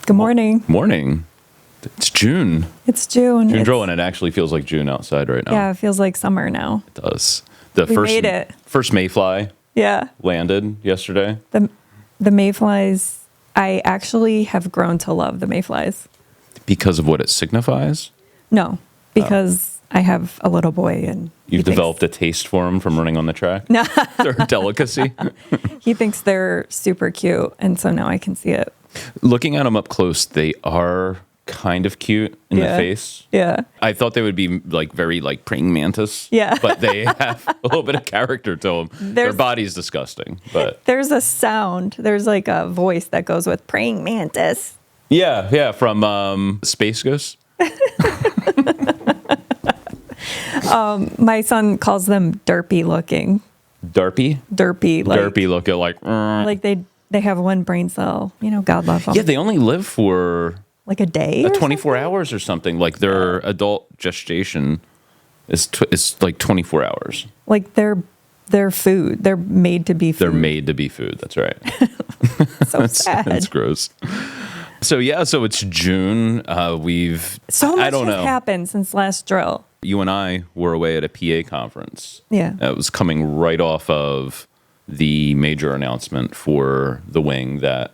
Good morning. Morning. It's June. It's June. June drill, and it actually feels like June outside right now. Yeah, it feels like summer now. It does. We made it. First mayfly Yeah. landed yesterday. The mayflies, I actually have grown to love the mayflies. Because of what it signifies? No, because I have a little boy and You've developed a taste for them from running on the track? No. They're a delicacy. He thinks they're super cute, and so now I can see it. Looking at them up close, they are kind of cute in the face. Yeah. I thought they would be very praying mantis. Yeah. But they have a little bit of character to them. Their body's disgusting, but There's a sound. There's like a voice that goes with praying mantis. yeah, from Space Ghost. My son calls them derpy looking. Derpy? Derpy. Derpy looking Like they have one brain cell. You know, God love them. Yeah, they only live for like a day or 24 something? hours or something. Like their adult gestation is like 24 hours. Like they're food. They're made to be food. They're made to be food. That's right. So sad. That's gross. So it's June. So much I don't has know. happened since last drill. You and I were away at a PA conference. Yeah. It was coming right off of the major announcement for the wing that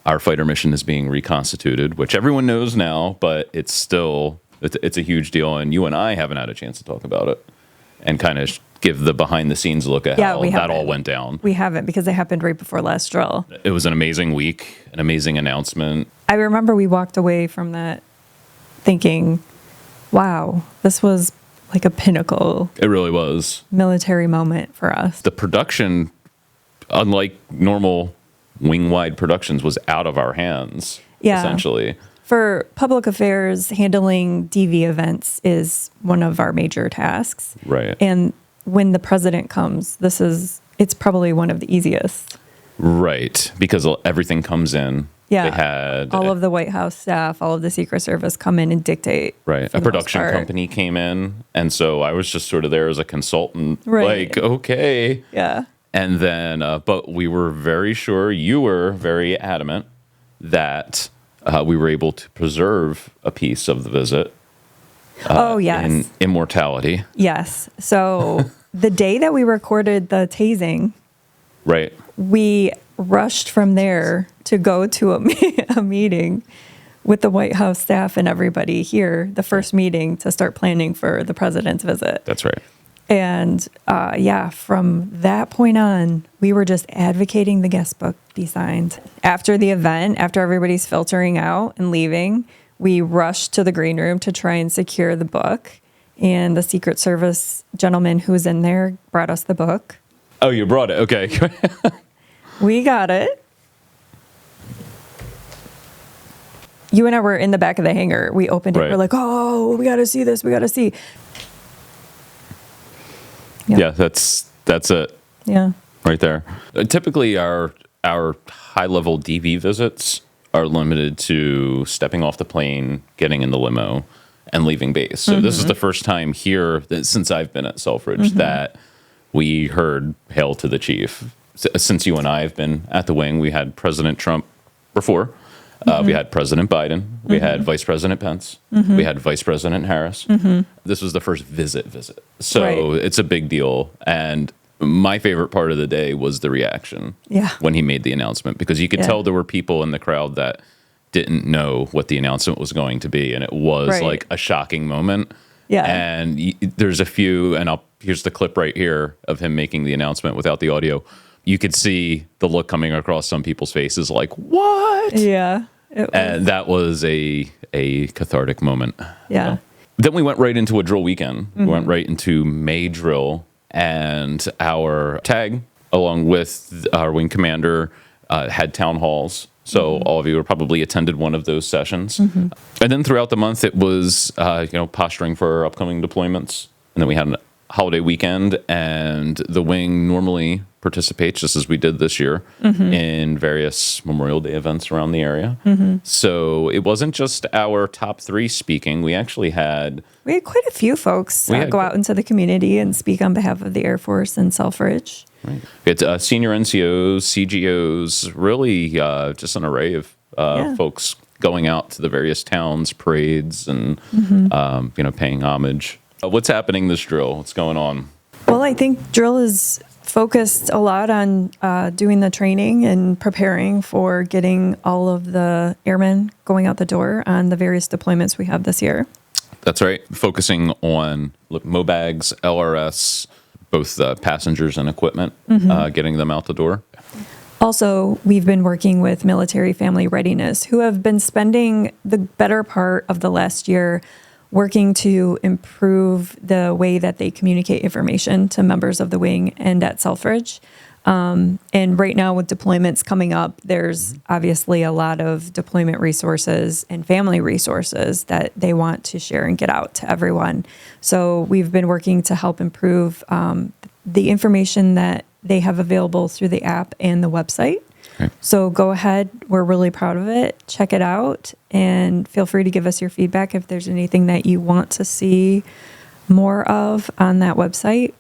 our fighter mission is being reconstituted, which everyone knows now, but it's a huge deal. And you and I haven't had a chance to talk about it and kind of give the behind the scenes look at how that all went down. We haven't, because it happened right before last drill. It was an amazing week, an amazing announcement. I remember we walked away from that thinking, wow, this was like a pinnacle It really was. military moment for us. The production, unlike normal wing-wide productions, was out of our hands, essentially. For public affairs, handling DV events is one of our major tasks. Right. And when the president comes, it's probably one of the easiest. Right, because everything comes in. Yeah. They had all of the White House staff, all of the Secret Service come in and dictate. Right. For A the production most part. company came in. And so I was just sort of there as a consultant, Right. like, okay. Yeah. And then, but we were very sure, you were very adamant that we were able to preserve a piece of the visit. Oh, yes. In immortality. Yes. So the day that we recorded the tasing, Right. we rushed from there to go to a meeting with the White House staff and everybody here, the first meeting to start planning for the president's visit. That's right. And from that point on, we were just advocating the guest book be signed. After the event, after everybody's filtering out and leaving, we rushed to the green room to try and secure the book. And the Secret Service gentleman who was in there brought us the book. Oh, you brought it. Okay. We got it. You and I were in the back of the hangar. We opened it. Right. We're like, oh, we got to see this. We got to see. Yeah, that's it. Yeah. Right there. Typically, our high-level DV visits are limited to stepping off the plane, getting in the limo, and leaving base. So this is the first time here since I've been at Selfridge that we heard "Hail to the Chief." Since you and I have been at the wing, we had President Trump before. We had President Biden. We had Vice President Pence. We had Vice President Harris. This was the first visit. So It's a big deal. And my favorite part of the day was the reaction when he made the announcement, because you could tell there were people in the crowd that didn't know what the announcement was going to be. And it was like a shocking moment. Yeah. And there's a few, and here's the clip right here of him making the announcement without the audio. You could see the look coming across some people's faces like, what? Yeah. And that was a cathartic moment. Yeah. Then we went right into a drill weekend. We went right into May drill, and our TAG, along with our wing commander, had town halls. So all of you have probably attended one of those sessions. And then throughout the month, it was posturing for our upcoming deployments. And then we had a holiday weekend, and the wing normally participates, just as we did this year, in various Memorial Day events around the area. So it wasn't just our top three speaking. We actually had quite a few folks go out into the community and speak on behalf of the Air Force and Selfridge. Right. It's senior NCOs, CGOs, really just an array of folks going out to the various towns, parades, and paying homage. What's happening this drill? What's going on? Well, I think drill is focused a lot on doing the training and preparing for getting all of the airmen going out the door on the various deployments we have this year. That's right. Focusing on MOBAGs, LRS, both passengers and equipment, getting them out the door. Also, we've been working with Military Family Readiness, who have been spending the better part of the last year working to improve the way that they communicate information to members of the wing and at Selfridge. And right now with deployments coming up, there's obviously a lot of deployment resources and family resources that they want to share and get out to everyone. So we've been working to help improve the information that they have available through the app and the website. Okay. So go ahead. We're really proud of it. Check it out and feel free to give us your feedback if there's anything that you want to see more of on that website.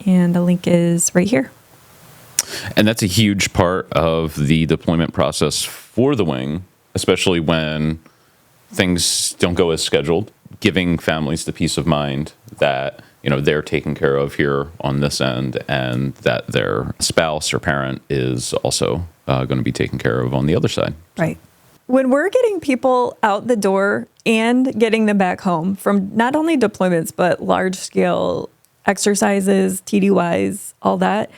And the link is right here. And that's a huge part of the deployment process for the wing, especially when things don't go as scheduled, giving families the peace of mind that they're taken care of here on this end, and that their spouse or parent is also going to be taken care of on the other side. Right. When we're getting people out the door and getting them back home from not only deployments, but large scale exercises, TDYs, all that,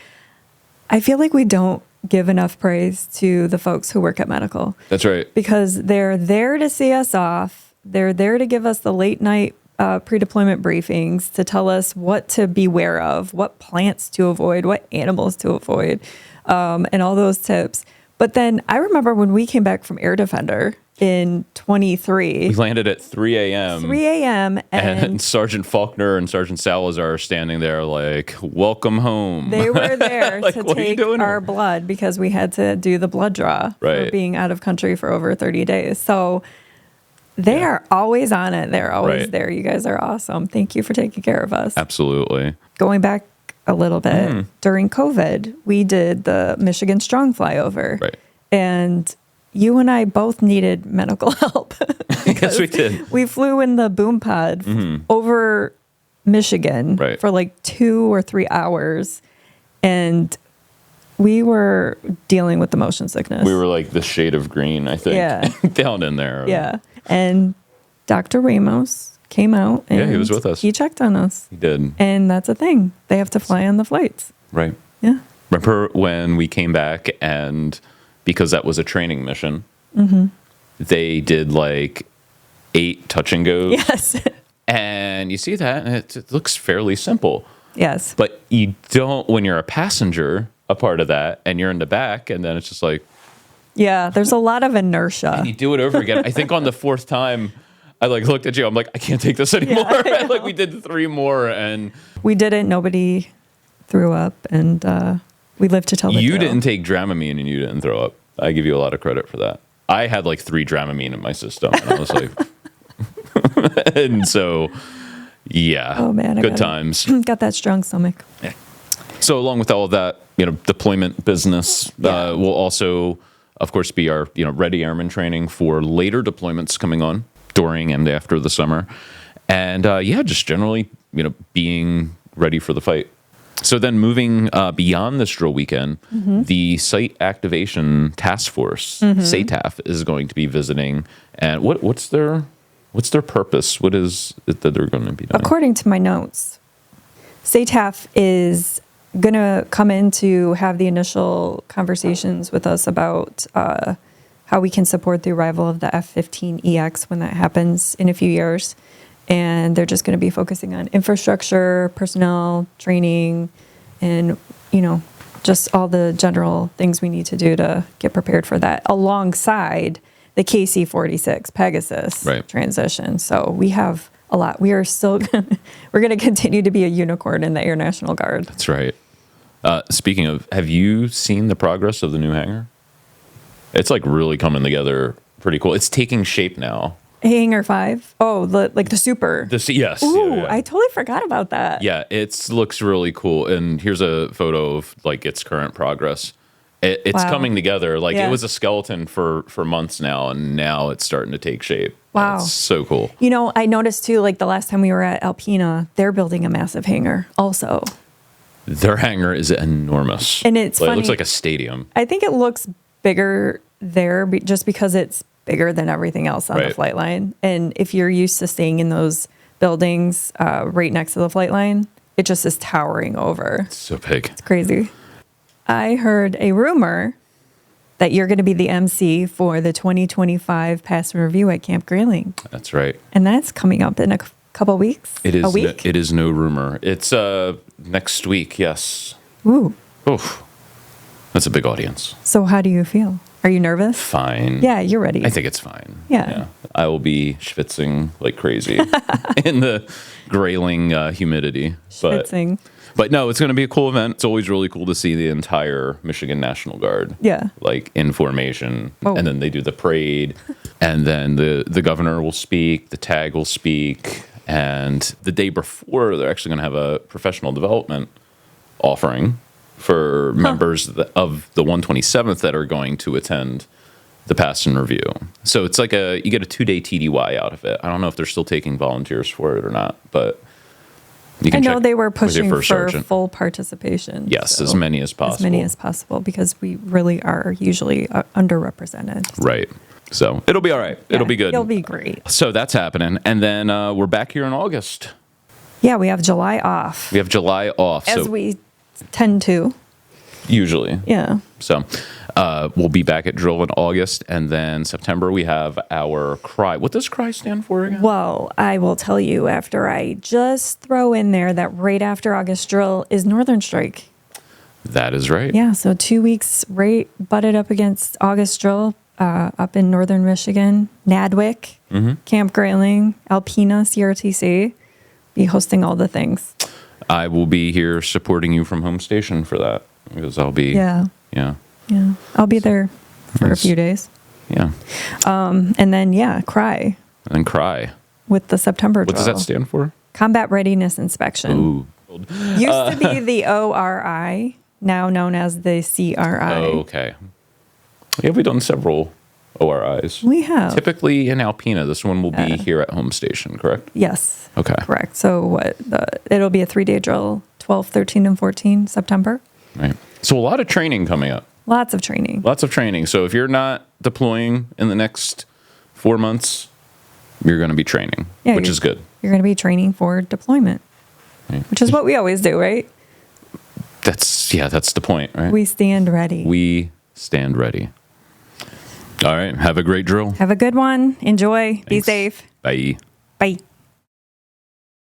I feel like we don't give enough praise to the folks who work at medical. That's right. Because they're there to see us off. They're there to give us the late night pre-deployment briefings to tell us what to beware of, what plants to avoid, what animals to avoid, and all those tips. But then I remember when we came back from Air Defender in 23. We landed at 3 a.m. 3 a.m. And Sergeant Faulkner and Sergeant Salazar are standing there like, welcome home. They were there like, to take our blood because we had to do the blood draw for being out of country for over 30 days. So they are always on it. They're always there. You guys are awesome. Thank you for taking care of us. Absolutely. Going back a little bit, during COVID, we did the Michigan Strong flyover. Right. And you and I both needed medical help. Yes, we did. We flew in the boom pod over Michigan for like 2 or 3 hours. And we were dealing with the motion sickness. We were like the shade of green, I think. Yeah. Down in there. Yeah. And Dr. Ramos came out and he was with us. He checked on us. He did. And that's a thing. They have to fly on the flights. Right. Yeah. Remember when we came back and because that was a training mission, they did like 8 touch and goes. Yes. And you see that and it looks fairly simple. Yes. But you don't when you're a passenger, a part of that, and you're in the back, and then it's just like... Yeah, there's a lot of inertia. And you do it over again. I think on the 4th time, I looked at you, I'm like, I can't take this anymore. Yeah, we did 3 more, and... We did it, nobody threw up, and we lived to tell the tale. You didn't take Dramamine, and you didn't throw up. I give you a lot of credit for that. I had 3 Dramamine in my system, and I was like... and so, yeah. Oh, man. Good times. Got that strong stomach. Yeah. So along with all of that, deployment business will also, of course, be our, ready airman training for later deployments coming on during and after the summer. And just generally, being ready for the fight. So then moving beyond this drill weekend, the Site Activation Taskforce, SATAF, is going to be visiting. And what's their purpose? What is it that they're going to be doing? According to my notes, SATAF is going to come in to have the initial conversations with us about how we can support the arrival of the F-15EX when that happens in a few years. And they're just going to be focusing on infrastructure, personnel, training, and, just all the general things we need to do to get prepared for that alongside the KC-46 Pegasus transition. So we have a lot. We are still, we're going to continue to be a unicorn in the Air National Guard. That's right. Speaking of, have you seen the progress of the new hangar? It's really coming together pretty cool. It's taking shape now. Hangar 5? Oh, the super. Yes. Ooh, yeah. I totally forgot about that. Yeah, it looks really cool. And here's a photo of its current progress. It's Wow. coming together. Like Yeah. it was a skeleton for months now, and now it's starting to take shape. Wow. It's so cool. You know, I noticed too, like the last time we were at Alpina, they're building a massive hangar also. Their hangar is enormous. And it's It looks funny. like a stadium. I think it looks bigger there just because it's bigger than everything else on the Right. flight line. And if you're used to staying in those buildings right next to the flight line, it just is towering over. So big. It's crazy. I heard a rumor that you're going to be the MC for the 2025 Pass and Review at Camp Grayling. That's right. And that's coming up in a couple weeks. It is. A week? It is no rumor. It's next week. Yes. Ooh. Oof. That's a big audience. So how do you feel? Are you nervous? Fine. Yeah, you're ready. I think it's fine. Yeah. I will be schwitzing like crazy in the grayling humidity. Schwitzing. But no, it's going to be a cool event. It's always really cool to see the entire Michigan National Guard. Yeah. Like in formation. Oh. And then they do the parade. And then the governor will speak. The tag will speak. And the day before, they're actually going to have a professional development offering for members of the 127th that are going to attend the Pass and Review. So it's like you get a 2-day TDY out of it. I don't know if they're still taking volunteers for it or not, but you I can know check they were with your pushing first for sergeant. full participation. Yes, so as many as possible. As many as possible because we really are usually underrepresented. Right. So it'll be all right. It'll Yeah, be good. It'll be great. So that's happening. And then we're back here in August. Yeah, we have July off. We have July off. As So we tend to. usually. Yeah. So we'll be back at drill in August, and then September we have our CRY. What does CRY stand for again? Well, I will tell you after I just throw in there that right after August drill is Northern Strike. That is right. Yeah, so 2 weeks right butted up against August drill up in northern Michigan, Nadwick, Camp Grayling, Alpina, CRTC. Be hosting all the things. I will be here supporting you from home station for that because I'll be. Yeah. Yeah. Yeah. I'll be there for Nice. a few days. Yeah. And then, yeah, CRY And then CRY. with the September What drill. does that stand for? Combat Readiness Inspection. Ooh. Used to be the ORI, now known as the CRI. Oh, okay. Yeah, we've done several ORIs. We have. Typically in Alpena. This one will be here at home station, correct? Yes. Okay. Correct. So it'll be a 3-day drill, 12, 13, and 14 September. Right. So a lot of training coming up. Lots of training. Lots of training. So if you're not deploying in the next 4 months, you're going to be training, Yeah, which you're- is good. You're going to be training for deployment, Right. which is what we always do, right? That's the point, right? We stand ready. We stand ready. All right. Have a great drill. Have a good one. Enjoy. Be Thanks. safe. Bye. Bye.